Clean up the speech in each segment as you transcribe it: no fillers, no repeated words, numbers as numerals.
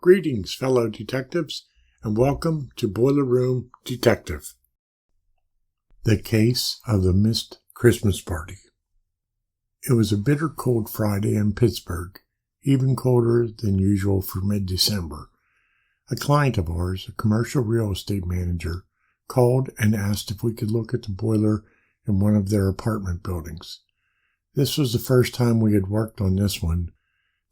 Greetings, fellow detectives, and welcome to Boiler Room Detective. The Case of the Missed Christmas Party. It was a bitter cold Friday in Pittsburgh, even colder than usual for mid-December. A client of ours, a commercial real estate manager, called and asked if we could look at the boiler in one of their apartment buildings. This was the first time we had worked on this one.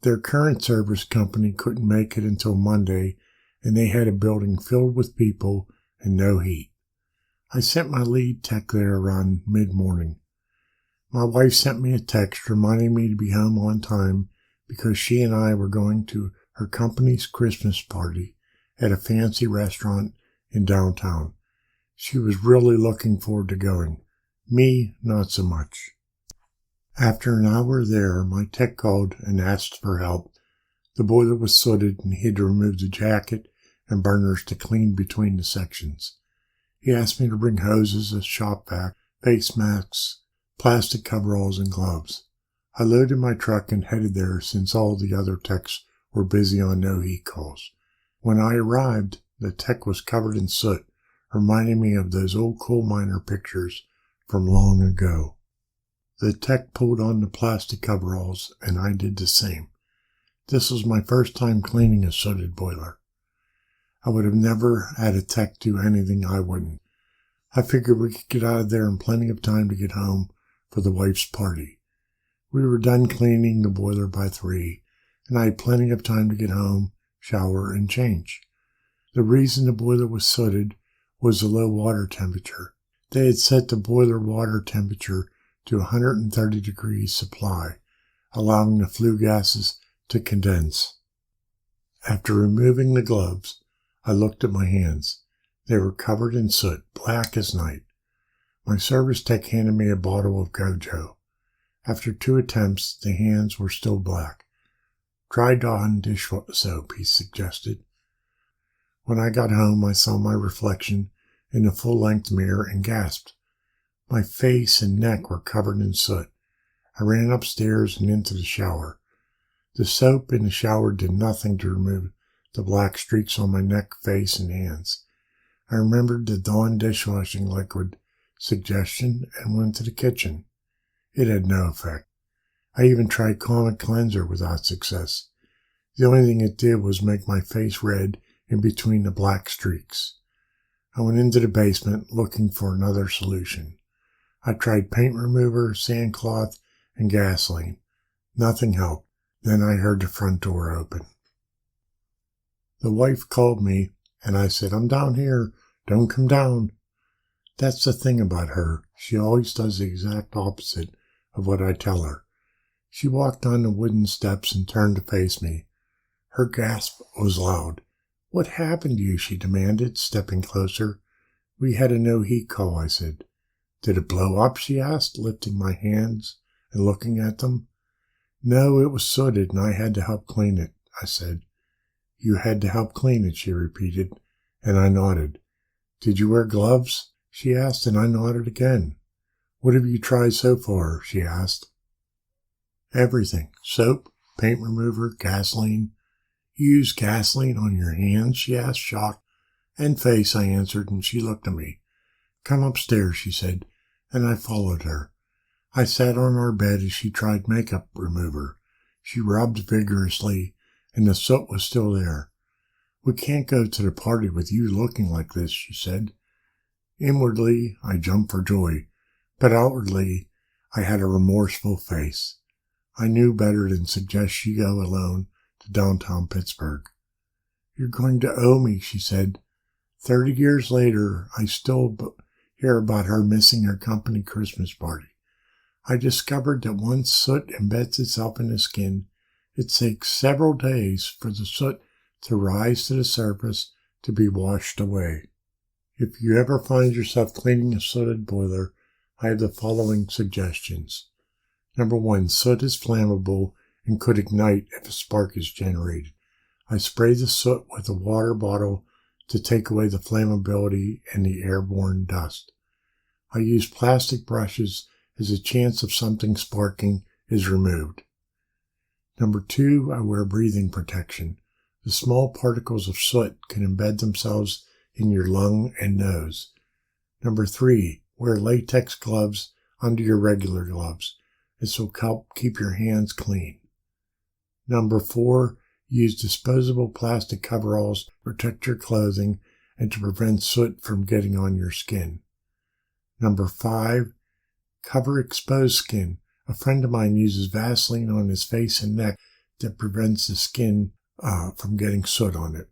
Their current service company couldn't make it until Monday, and they had a building filled with people and no heat. I sent my lead tech there around mid-morning. My wife sent me a text reminding me to be home on time because she and I were going to her company's Christmas party at a fancy restaurant in downtown. She was really looking forward to going. Me, not so much. After an hour there, my tech called and asked for help. The boiler was sooted and he had to remove the jacket and burners to clean between the sections. He asked me to bring hoses, a shop vac, face masks, plastic coveralls, and gloves. I loaded my truck and headed there since all the other techs were busy on no heat calls. When I arrived, the tech was covered in soot, reminding me of those old coal miner pictures from long ago. The tech pulled on the plastic coveralls, and I did the same. This was my first time cleaning a sooted boiler. I would have never had a tech do anything I wouldn't. I figured we could get out of there in plenty of time to get home for the wife's party. We were done cleaning the boiler by 3, and I had plenty of time to get home, shower, and change. The reason the boiler was sooted was the low water temperature. They had set the boiler water temperature to 130 degrees supply, allowing the flue gases to condense. After removing the gloves, I looked at my hands. They were covered in soot, black as night. My service tech handed me a bottle of Gojo. After 2 attempts, the hands were still black. Try Dawn dish soap, he suggested. When I got home, I saw my reflection in the full-length mirror and gasped. My face and neck were covered in soot. I ran upstairs and into the shower. The soap in the shower did nothing to remove the black streaks on my neck, face, and hands. I remembered the Dawn dishwashing liquid suggestion and went to the kitchen. It had no effect. I even tried Comet Cleanser without success. The only thing it did was make my face red in between the black streaks. I went into the basement looking for another solution. I tried paint remover, sandcloth, and gasoline. Nothing helped. Then I heard the front door open. The wife called me, and I said, "I'm down here. Don't come down." That's the thing about her. She always does the exact opposite of what I tell her. She walked down the wooden steps and turned to face me. Her gasp was loud. "What happened to you?" she demanded, stepping closer. "We had a no-heat call," I said. "Did it blow up?" she asked, lifting my hands and looking at them. "No, it was sooted, and I had to help clean it," I said. "You had to help clean it," she repeated, and I nodded. "Did you wear gloves?" she asked, and I nodded again. "What have you tried so far?" she asked. "Everything. Soap, paint remover, gasoline." "You use gasoline on your hands?" she asked, shocked. "And face," I answered, and she looked at me. "Come upstairs," she said, and I followed her. I sat on our bed as she tried makeup remover. She rubbed vigorously, and the soot was still there. "We can't go to the party with you looking like this," she said. Inwardly, I jumped for joy, but outwardly, I had a remorseful face. I knew better than suggest she go alone to downtown Pittsburgh. "You're going to owe me," she said. 30 years later, I still hear about her missing her company Christmas party. I discovered that once soot embeds itself in the skin, it takes several days for the soot to rise to the surface to be washed away. If you ever find yourself cleaning a sooted boiler, I have the following suggestions. Number 1, soot is flammable and could ignite if a spark is generated. I spray the soot with a water bottle to take away the flammability and the airborne dust. I use plastic brushes as a chance of something sparking is removed. Number 2, I wear breathing protection. the small particles of soot can embed themselves in your lung and nose. Number 3, wear latex gloves under your regular gloves. This will help keep your hands clean. Number 4, use disposable plastic coveralls to protect your clothing and to prevent soot from getting on your skin. Number 5, cover exposed skin. A friend of mine uses Vaseline on his face and neck that prevents the skin from getting soot on it.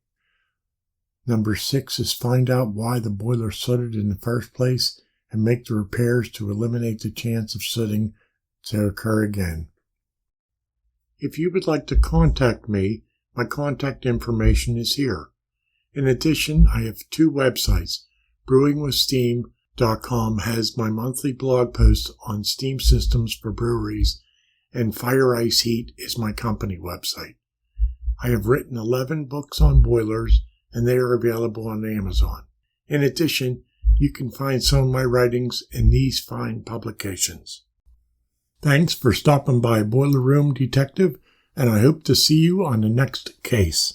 Number 6 is find out why the boiler sooted in the first place and make the repairs to eliminate the chance of sooting to occur again. If you would like to contact me, my contact information is here. In addition, I have 2 websites. BrewingWithSteam.com has my monthly blog posts on steam systems for breweries, and Fire Ice Heat is my company website. I have written 11 books on boilers, and they are available on Amazon. In addition, you can find some of my writings in these fine publications. Thanks for stopping by Boiler Room Detective, and I hope to see you on the next case.